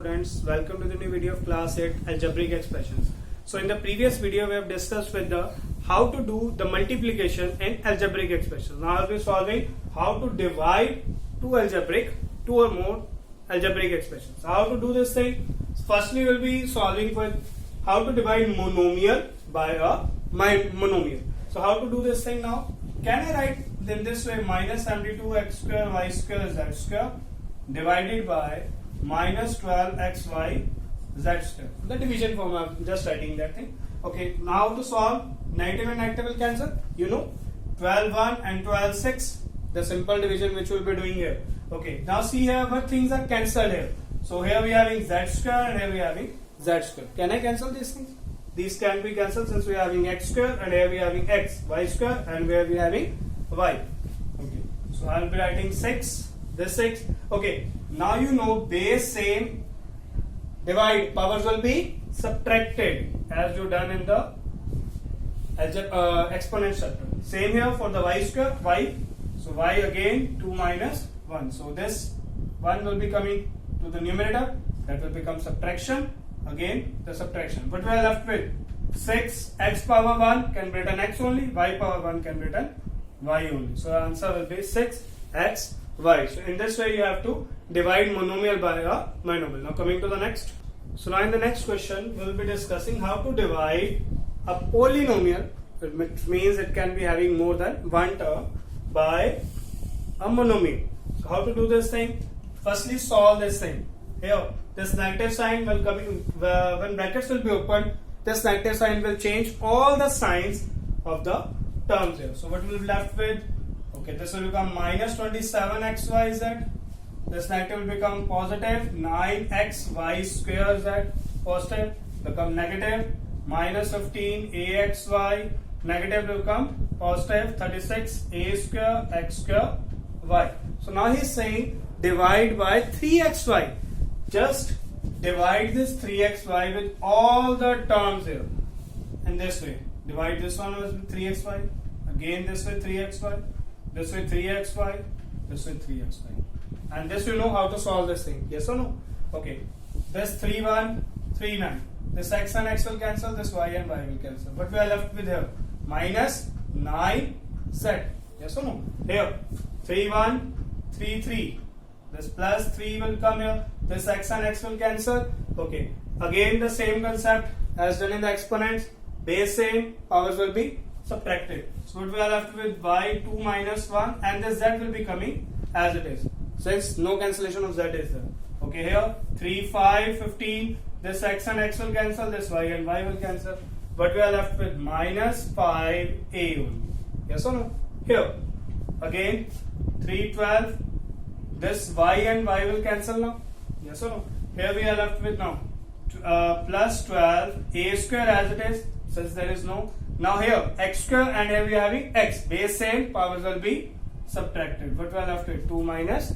Friends, welcome to the new video of class 8 algebraic expressions. So in the previous video we have discussed with the how to do the multiplication in algebraic expressions. Now I'll be solving how to divide two or more algebraic expressions. So how to do this thing? Firstly we'll be solving with how to divide monomial by a monomial. So how to do this thing now? Can I write in this way minus 72x square y square z square divided by minus 12xy z square. The division form, I'm just writing that thing. Okay, now to solve, negative and negative will cancel. You know, 12 1 and 12 6. The simple division which we'll be doing here. Okay, now see here what things are cancelled here. So here we are having z square and here we are having z square. Can I cancel these things? These can be cancelled since we are having x square and here we are having x, y square and where we are having y. Okay, so I'll be writing 6, this 6. Okay, now you know base same, divide, powers will be subtracted as you done in the exponent chapter. Same here for the y square, y. So y again 2 minus 1. So this 1 will be coming to the numerator, that will become subtraction. Again the subtraction. What we are left with? 6 x power 1 can be written x only, y power 1 can be written y only. So the answer will be 6 x y. So in this way you have to divide monomial by a monomial. Now coming to the next. So now in the next question we will be discussing how to divide a polynomial, which means it can be having more than one term, by a monomial. So how to do this thing? Firstly solve this thing. Here this negative sign will come in, when brackets will be opened, this negative sign will change all the signs of the terms here. So what we will be left with? Okay, this will become minus 27xyz. This negative will become positive 9xy square z, positive become negative minus 15axy, negative will become positive 36a square x square y. So now he is saying divide by 3xy. Just divide this 3xy with all the terms here in this way. Divide this one with 3xy, again this with 3xy, this with 3xy, this with 3xy. And this you know how to solve this thing. Yes or no? Okay. This 3 1, 3 9. This x and x will cancel, this y and y will cancel. But we are left with here minus 9z. Yes or no? Here 3 1, 3 3. This plus 3 will come here. This x and x will cancel. Okay. Again the same concept as done in the exponents. Base same, powers will be subtracted. So what we are left with y 2 minus 1 and this z will be coming as it is, since no cancellation of z is there. Okay, here 3 5 15. This x and x will cancel. This y and y will cancel. But we are left with minus 5a only. Yes or no? Here again 3 12. This y and y will cancel now. Yes or no? Here we are left with now plus 12 a square as it is, since there is no. Now here x square and here we are having x. Base same, powers will be subtracted. But we are left with 2 minus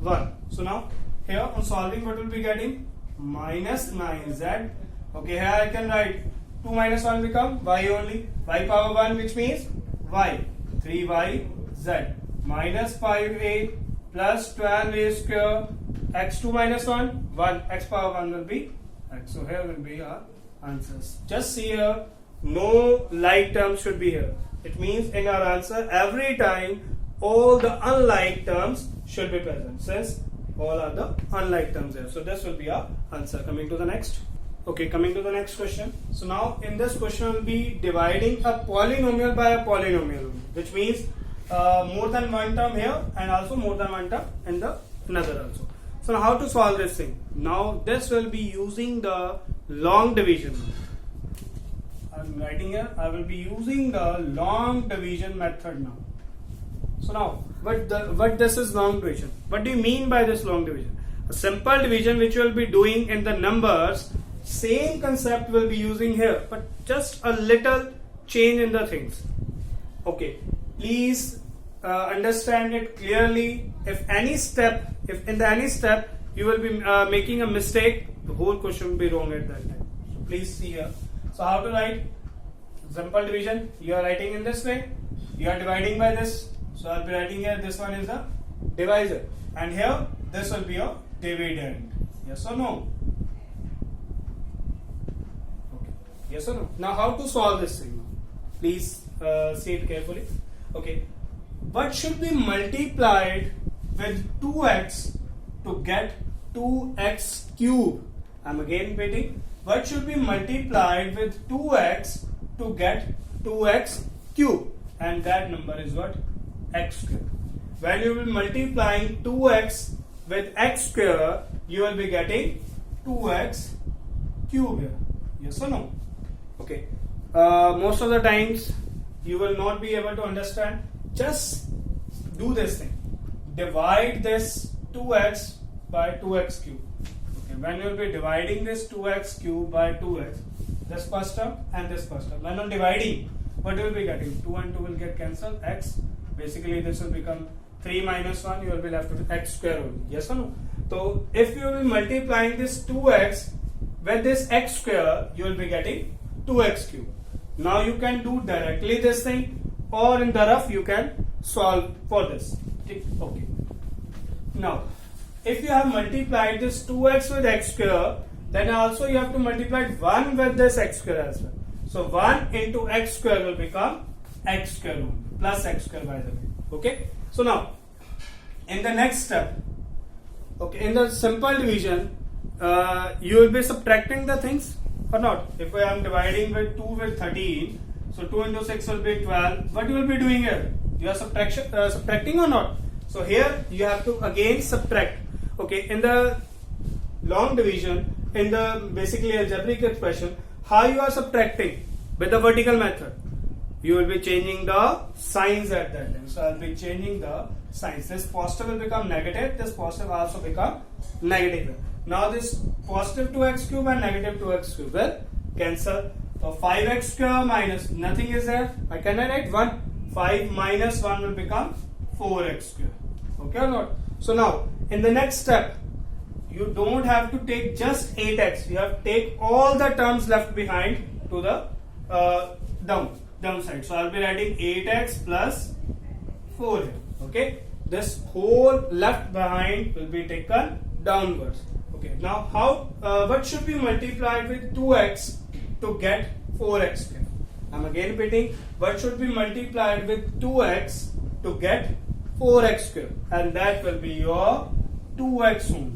1. So now here on solving what will be getting? Minus 9z. Okay, here I can write 2 minus 1 become y only. Y power 1 which means y. 3yz minus 5a plus 12a square x2 minus 1, 1, x power 1 will be x. So here will be our answers. Just see here, no like terms should be here. It means in our answer every time all the unlike terms should be present, since all are the unlike terms here. So this will be our answer. Coming to the next. Okay, coming to the next question. So now in this question we'll be dividing a polynomial by a polynomial, which means more than one term here and also more than one term in the another also. So now how to solve this thing? Now this will be using the long division. I'm writing here, I will be using the long division method now. So now what this is long division? What do you mean by this long division? A simple division which you will be doing in the numbers, same concept will be using here, but just a little change in the things. Okay, please understand it clearly. If in any step you will be making a mistake, the whole question will be wrong at that time. So please see here. So how to write simple division? You are writing in this way. You are dividing by this. So I'll be writing here, this one is the divisor, and here this will be your dividend. Yes or no? Yes or no? Now how to solve this thing? Please see it carefully. Okay. What should be multiplied with 2x to get 2x cube? I'm again repeating. What should be multiplied with 2x to get 2x cube? And that number is what? X square. When you will be multiplying 2x with x square, you will be getting 2x cube here. Yes or no? Okay. Most of the times you will not be able to understand. Just do this thing. Divide this 2x by 2x cube. Okay. When you will be dividing this 2x cube by 2x, this first term and this first term. When on dividing, what you will be getting? 2 and 2 will get cancelled. X. Basically, this will become 3 minus 1. You will be left with x square only. Yes or no? So, if you will be multiplying this 2x with this x square, you will be getting 2x cube. Now you can do directly this thing, or in the rough you can solve for this. Okay. Now, if you have multiplied this 2x with x square, then also you have to multiply 1 with this x square as well. So 1 into x square will become x square only, plus x square by the way. Okay. So now, in the next step, okay, in the simple division, you will be subtracting the things or not. If I am dividing with 2 with 13, so 2 into 6 will be 12. What you will be doing here? You are subtracting or not? So here you have to again subtract. Okay, in the long division, in the basically algebraic expression, how you are subtracting? With the vertical method. You will be changing the signs at that time. So I will be changing the signs. This positive will become negative. This positive also become negative. Now this positive 2x cube and negative 2x cube will cancel. So 5x square minus nothing is there. I can write 1. 5 minus 1 will become 4x square. Okay or not? So now in the next step, you don't have to take just 8x. You have to take all the terms left behind to the downside. So I'll be writing 8x plus 4 here. Okay. This whole left behind will be taken downwards. Okay. Now how? What should be multiplied with 2x to get 4x square? I'm again repeating. What should be multiplied with 2x to get 4x square? And that will be your 2x only.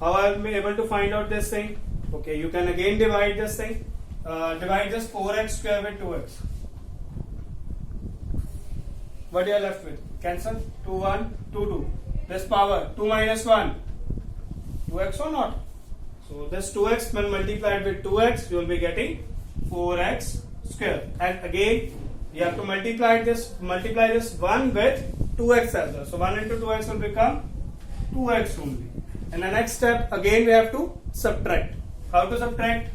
How I will be able to find out this thing? Okay, you can again divide this thing. Divide this 4x square with 2x. What you are left with? Cancel. 2, 1, 2, 2. This power 2 minus 1. 2x or not? So this 2x when multiplied with 2x, you will be getting 4x square. And again, you have to multiply this 1 with 2x as well. So 1 into 2x will become 2x only. And the next step, again we have to subtract. How to subtract?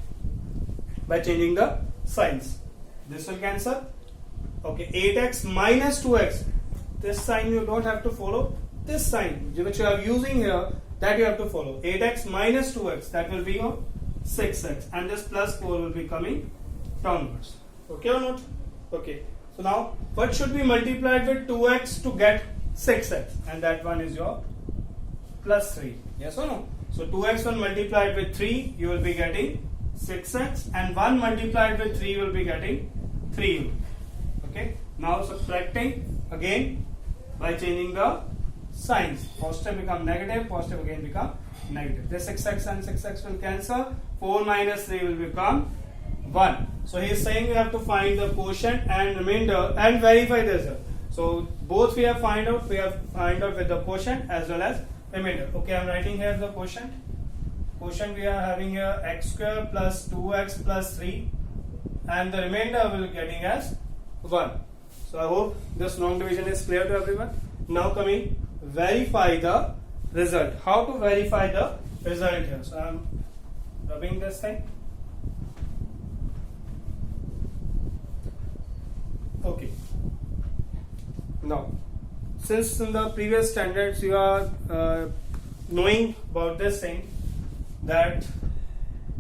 By changing the signs. This will cancel. Okay, 8x minus 2x. This sign you don't have to follow. This sign which you are using here, that you have to follow. 8x minus 2x, that will be your 6x. And this plus 4 will be coming downwards. Okay or not? Okay. So now, what should be multiplied with 2x to get 6x? And that one is your plus 3. Yes or no? So 2x when multiplied with 3, you will be getting 6x, and 1 multiplied with 3 will be getting 3. Okay. Now subtracting again by changing the signs. Positive become negative, positive again become negative. This 6x and 6x will cancel. 4 minus 3 will become 1. So he is saying you have to find the quotient and remainder and verify the result. So both we have find out. We have find out with the quotient as well as remainder. Okay, I am writing here the quotient. Quotient we are having here x square plus 2x plus 3, and the remainder we will getting as 1. So I hope this long division is clear to everyone. Now coming, verify the result. How to verify the result here? So I am rubbing this thing. Okay. Now, since in the previous standards you are knowing about this thing, that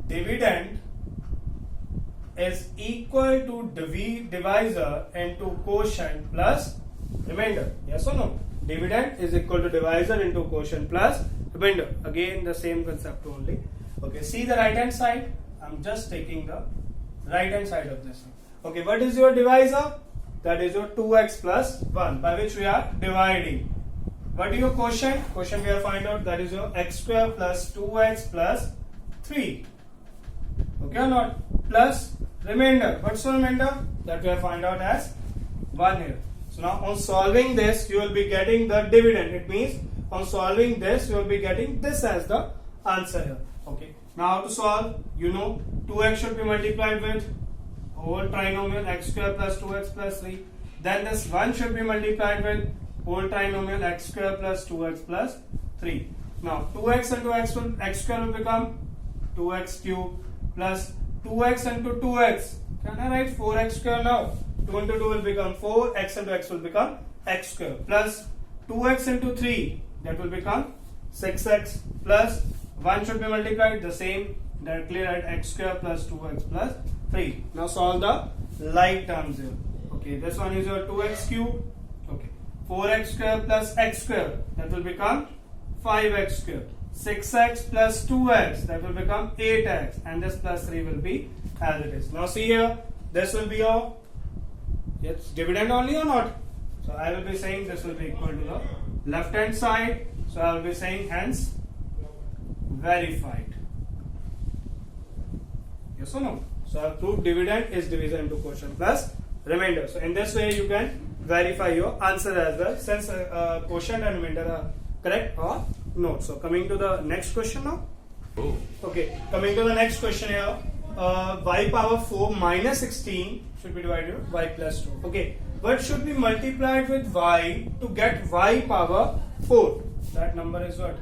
dividend is equal to divisor into quotient plus remainder. Yes or no? Dividend is equal to divisor into quotient plus remainder. Again the same concept only. Okay, see the right hand side. I'm just taking the right hand side of this one. Okay, what is your divisor? That is your 2x plus 1, by which we are dividing. What is your quotient? Quotient we have find out, that is your x square plus 2x plus 3. Okay or not? Plus remainder. What's the remainder? That we have find out as 1 here. So now on solving this, you will be getting the dividend. It means on solving this, you will be getting this as the answer here. Okay. Now how to solve? You know 2x should be multiplied with whole trinomial x square plus 2x plus 3. Then this 1 should be multiplied with whole trinomial x square plus 2x plus 3. Now 2x into x square will become 2x cube plus 2x into 2x. Can I write 4x square now? 2 into 2 will become 4, x into x will become x square plus 2x into 3, that will become 6x plus 1 should be multiplied, the same, directly write x square plus 2x plus 3. Now solve the like terms here. Okay, this one is your 2x cube. Okay, 4x square plus x square, that will become 5x square. 6x plus 2x, that will become 8x, and this plus 3 will be as it is. Now see here, this will be your dividend only or not? So I will be saying this will be equal to the left hand side. So I will be saying hence verified. Yes or no? So I have proved dividend is divisor into quotient plus remainder. So in this way you can verify your answer as well, since quotient and remainder are correct or not. So coming to the next question now. Oh. Okay, coming to the next question here. Y power 4 minus 16 should be divided with y plus 2. Okay, what should be multiplied with y to get y power 4? That number is what?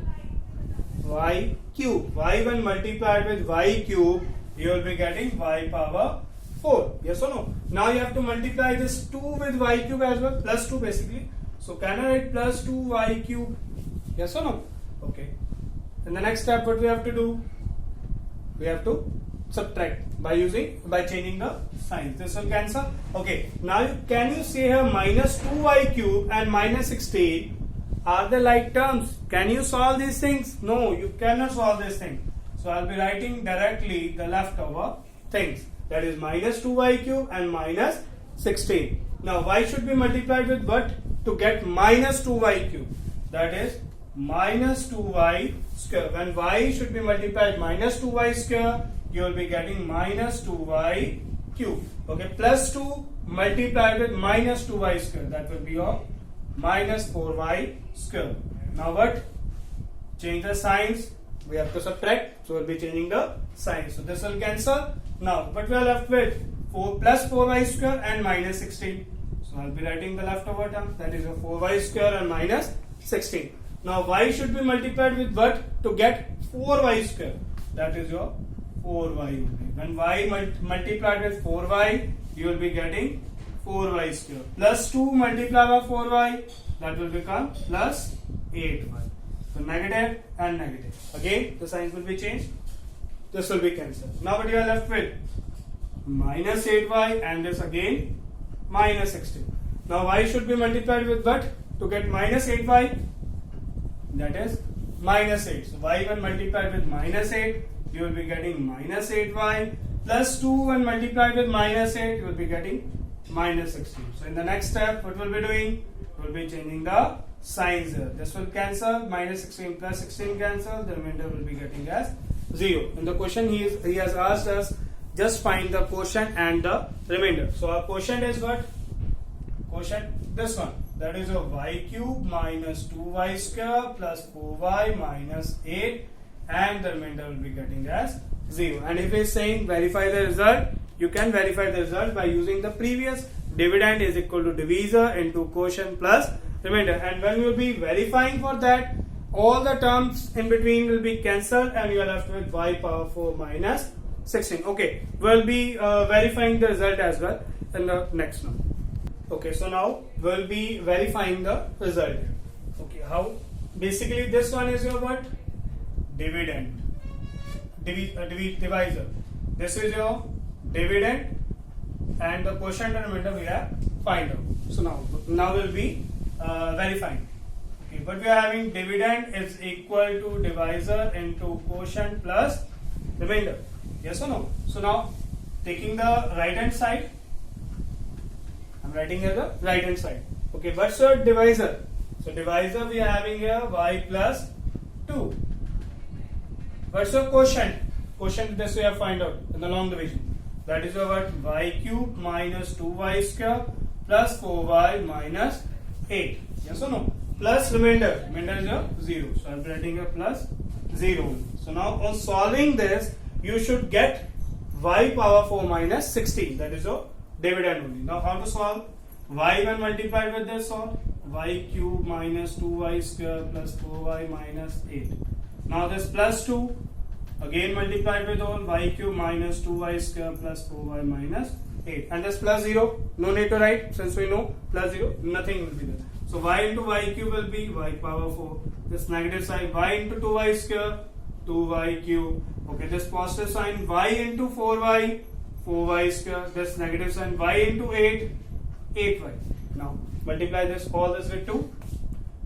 Y cube. Y when multiplied with y cube, you will be getting y power 4. Yes or no? Now you have to multiply this 2 with y cube as well, plus 2 basically. So can I write plus 2 y cube? Yes or no? Okay. In the next step, what we have to do? We have to subtract by changing the signs. This will cancel. Okay. Now can you say here minus 2y cube and minus 16 are they like terms? Can you solve these things? No, you cannot solve this thing. So I'll be writing directly the leftover things. That is minus 2y cube and minus 16. Now y should be multiplied with what to get minus 2y cube? That is minus 2y square. When y should be multiplied minus 2y square, you will be getting minus 2y cube. Okay, plus 2 multiplied with minus 2y square, that will be your minus 4y square. Now what? Change the signs. We have to subtract, so we'll be changing the signs. So this will cancel. Now what we are left with? 4 plus 4y square and minus 16. So I'll be writing the leftover term, that is your 4y square and minus 16. Now y should be multiplied with what to get 4y square? That is your 4y only. When y multiplied with 4y, you will be getting 4y square. Plus 2 multiplied by 4y, that will become plus 8y. So negative and negative. Again, the signs will be changed. This will be cancelled. Now what you are left with? Minus 8y and this again minus 16. Now y should be multiplied with what to get minus 8y? That is minus 8. So y when multiplied with minus 8, you will be getting minus 8y, plus 2 when multiplied with minus 8, you will be getting minus 16. So in the next step, what we'll be doing? We'll be changing the signs here. This will cancel, minus 16 plus 16 cancel, the remainder will be getting as 0. In the question he has asked us just find the quotient and the remainder. So our quotient is what? Quotient this one. That is a y cube minus 2y square plus 4y minus 8, and the remainder will be getting as 0. And if he is saying verify the result, you can verify the result by using the previous dividend is equal to divisor into quotient plus remainder. And when you will be verifying for that, all the terms in between will be cancelled and you are left with y power 4 minus 16. Okay, we'll be verifying the result as well in the next one. Okay, so now we'll be verifying the result. Okay, how? Basically this one is your what? Dividend. Divisor. This is your dividend and the quotient and remainder we have find out. So now we'll be verifying. Okay, but we are having dividend is equal to divisor into quotient plus remainder. Yes or no? So now taking the right hand side. I'm writing here the right hand side. Okay, what's your divisor? So divisor we are having here y plus 2. What's your quotient? Quotient this we have find out in the long division. That is your what? Y cube minus 2y square plus 4y minus 8. Yes or no? Plus remainder. Remainder is your 0. So I'm writing here plus 0. So now on solving this, you should get y power 4 minus 16. That is your dividend only. Now how to solve? Y when multiplied with this solve? Y cube minus 2y square plus 4y minus 8. Now this plus 2 again multiplied with all y cube minus 2y square plus 4y minus 8. And this plus 0. No need to write since we know plus 0. Nothing will be there. So y into y cube will be y power 4. This negative sign y into 2y square 2y cube. Okay, this positive sign y into 4y 4y square. This negative sign y into 8 8y. Now multiply this all this with 2.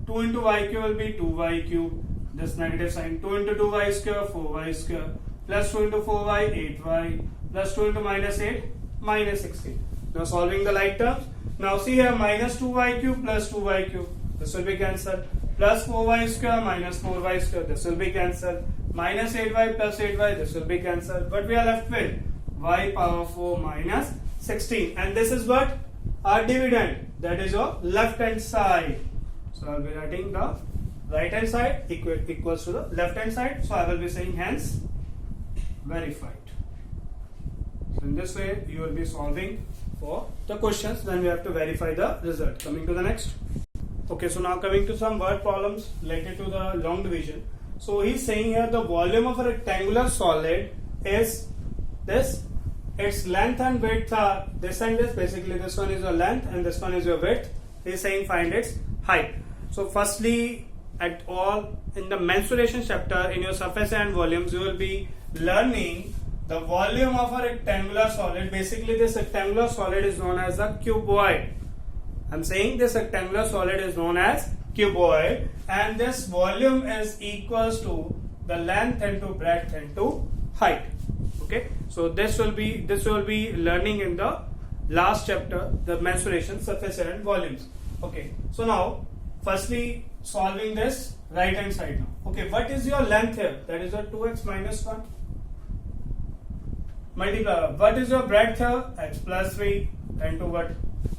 2 into y cube will be 2y cube. This negative sign 2 into 2y square 4y square plus 2 into 4y 8y plus 2 into minus 8 minus 16. Now solving the like terms. Now see here minus 2y cube plus 2y cube. This will be cancelled. Plus 4y square minus 4y square. This will be cancelled. Minus 8y plus 8y. This will be cancelled. But we are left with y power 4 minus 16. And this is what? Our dividend. That is your left hand side. So I will be writing the right hand side equals to the left hand side. So I will be saying hence verified. So in this way you will be solving for the questions. Then we have to verify the result. Coming to the next. Okay, so now coming to some word problems related to the long division. So he's saying here the volume of a rectangular solid is this. Its length and width are this and this. Basically this one is your length and this one is your width. He's saying find its height. So firstly, at all in the mensuration chapter in your surface and volumes you will be learning the volume of a rectangular solid. Basically this rectangular solid is known as a cuboid. I'm saying this rectangular solid is known as cuboid and this volume is equals to the length into breadth into height. Okay, so this will be learning in the last chapter, the mensuration, surface area and volumes. Okay, so now firstly solving this right hand side now. Okay, what is your length here? That is your 2x minus 1. Multiply. What is your breadth here? X plus 3 into what?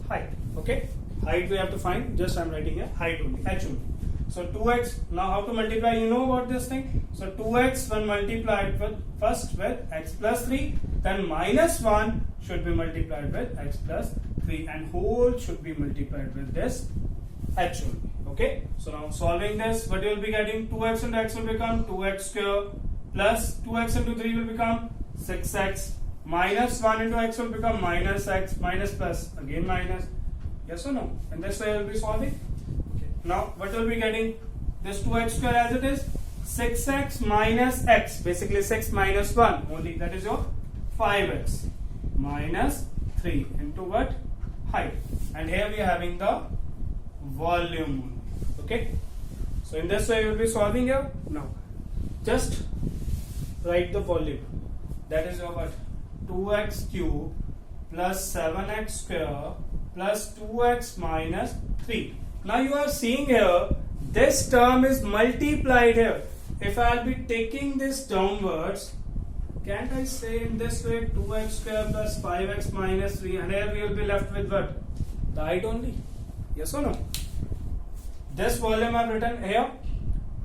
Height. Okay, height we have to find. Just I'm writing here height only, h only. So 2x. Now how to multiply? You know about this thing. So 2x when multiplied with first with x plus 3, then minus 1 should be multiplied with x plus 3 and whole should be multiplied with this h only. Okay, so now solving this, what you will be getting? 2x into x will become 2x square plus 2x into 3 will become 6x minus 1 into x will become minus x minus plus again minus. Yes or no? And this way you will be solving. Okay. Now what will be getting? This 2x square as it is 6x minus x, basically 6 minus 1 only, that is your 5x minus 3 into what? Height. And here we are having the volume. Okay, so in this way you will be solving here. Now just write the volume. That is your what? 2x cube plus 7x square plus 2x minus 3. Now you are seeing here this term is multiplied here. If I will be taking this downwards, can't I say in this way 2x square plus 5x minus 3 and here we will be left with what? The height only. Yes or no? This volume I have written here.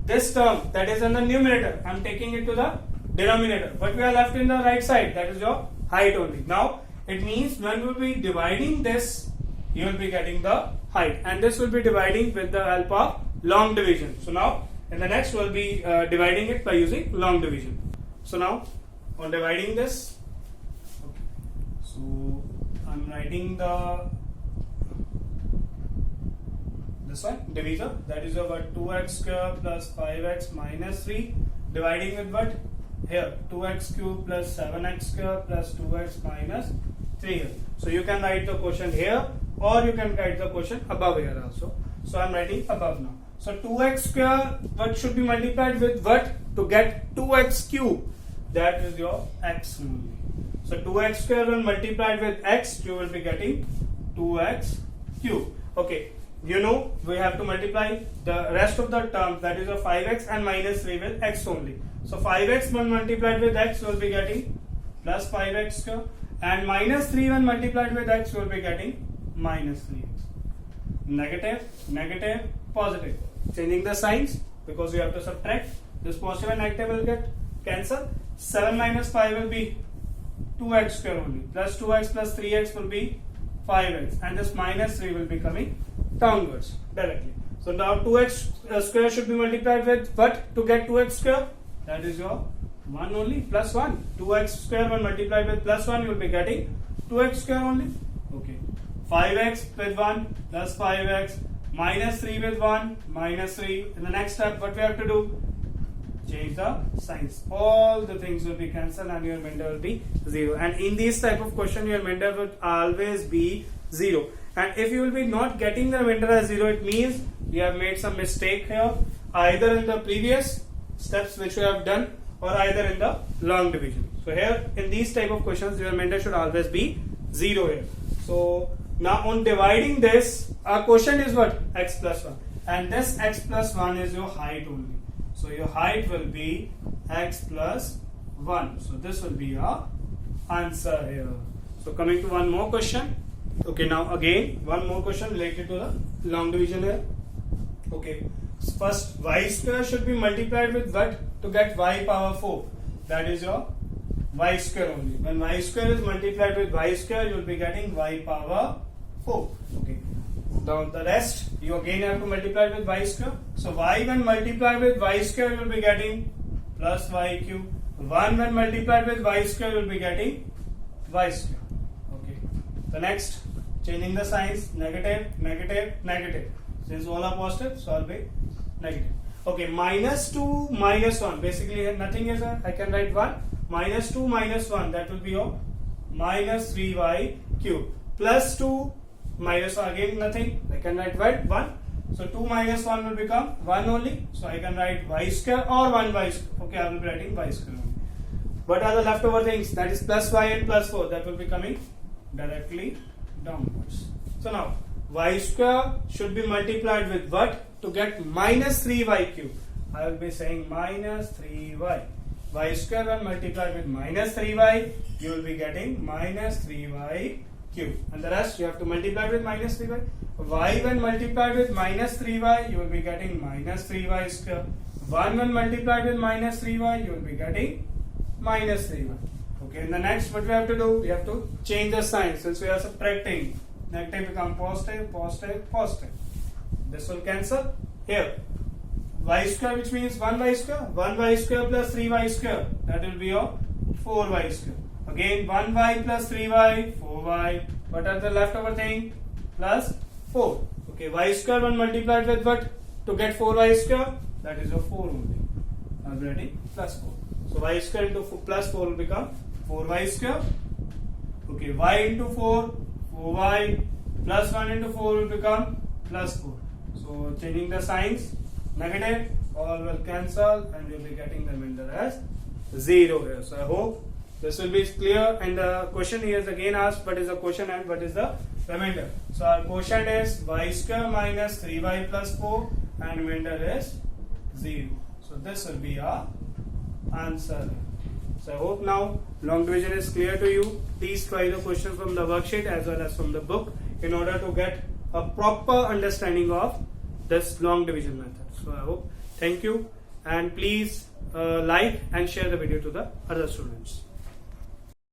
This term that is in the numerator, I am taking it to the denominator. But we are left in the right side, that is your height only. Now it means when we will be dividing this, you will be getting the height, and this will be dividing with the help of long division. So now in the next we will be dividing it by using long division. So now on dividing this, okay, so I am writing this one divisor, that is over 2x square plus 5x minus 3 dividing with what? Here 2x cube plus 7x square plus 2x minus 3 here. So you can write the quotient here or you can write the quotient above here also. So I am writing above now. So 2x square, what should be multiplied with what to get 2x cube? that is your x only. So 2x square when multiplied with x, you will be getting 2x cube. Okay, you know we have to multiply the rest of the terms, that is a 5x and minus 3 with x only. So 5x when multiplied with x, you will be getting plus 5x square, and minus 3 when multiplied with x, you will be getting minus 3x. Negative, negative, positive. Changing the signs because you have to subtract. This positive and negative will get cancelled. 7 minus 5 will be 2x square only. Plus 2x plus 3x will be 5x. And this minus 3 will be coming downwards directly. So now 2x square should be multiplied with what to get 2x square? That is your 1 only, plus 1. 2x square when multiplied with plus 1, you will be getting 2x square only. Okay. 5x with 1 plus 5x, minus 3 with 1, minus 3. In the next step, what we have to do? Change the signs. All the things will be cancelled and your remainder will be 0. And in this type of question, your remainder will always be 0. And if you will be not getting the remainder as 0, it means you have made some mistake here, either in the previous steps which you have done or either in the long division. So here in these type of questions, your remainder should always be 0 here. So now on dividing this, our quotient is what? X plus 1. And this x plus 1 is your height only. So your height will be x plus 1. So this will be your answer here. So coming to one more question. Okay, now again one more question related to the long division here. Okay, first y square should be multiplied with what to get y power 4. That is your y square only. When y square is multiplied with y square, you will be getting y power 4. Okay. Now the rest you again have to multiply with y square. So y when multiplied with y square, you will be getting plus y cube. 1 when multiplied with y square, you will be getting y square. Okay. The next, changing the signs, negative, negative, negative. Since all are positive, so I'll be negative. Okay, minus 2, minus 1. Basically here nothing is, I can write 1. Minus 2, minus 1. That will be your minus 3y cube. Plus 2, minus 1. Again nothing. I can write what? 1. So 2 minus 1 will become 1 only. So I can write y square or 1y square. Okay, I will be writing y square only. What are the leftover things? That is plus y and plus 4. That will be coming directly downwards. So now y square should be multiplied with what to get minus 3y cube. I will be saying minus 3y. Y square when multiplied with minus 3y, you will be getting minus 3y cube. And the rest you have to multiply with minus 3y. Y when multiplied with minus 3y, you will be getting minus 3y square. 1 when multiplied with minus 3y, you will be getting minus 3y. Okay, in the next what we have to do? We have to change the sign. Since we are subtracting, negative become positive, positive, positive. This will cancel here. Y square, which means 1y square. 1y square plus 3y square. That will be your 4y square. Again 1y plus 3y, 4y. What are the leftover thing? Plus 4. Okay, y square when multiplied with what? To get 4y square. That is your 4 only. Already plus 4. So y square into plus 4 will become 4y square. Okay, y into 4, 4y. Plus 1 into 4 will become plus 4. So changing the signs, negative, all will cancel and we will be getting the remainder as 0 here. So I hope this will be clear. And the question here is again asked what is the quotient and what is the remainder. So our quotient is y square minus 3y plus 4 and remainder is 0. So this will be our answer. So I hope now long division is clear to you. Please try the questions from the worksheet as well as from the book in order to get a proper understanding of this long division method. So I hope, thank you, and please like and share the video to the other students.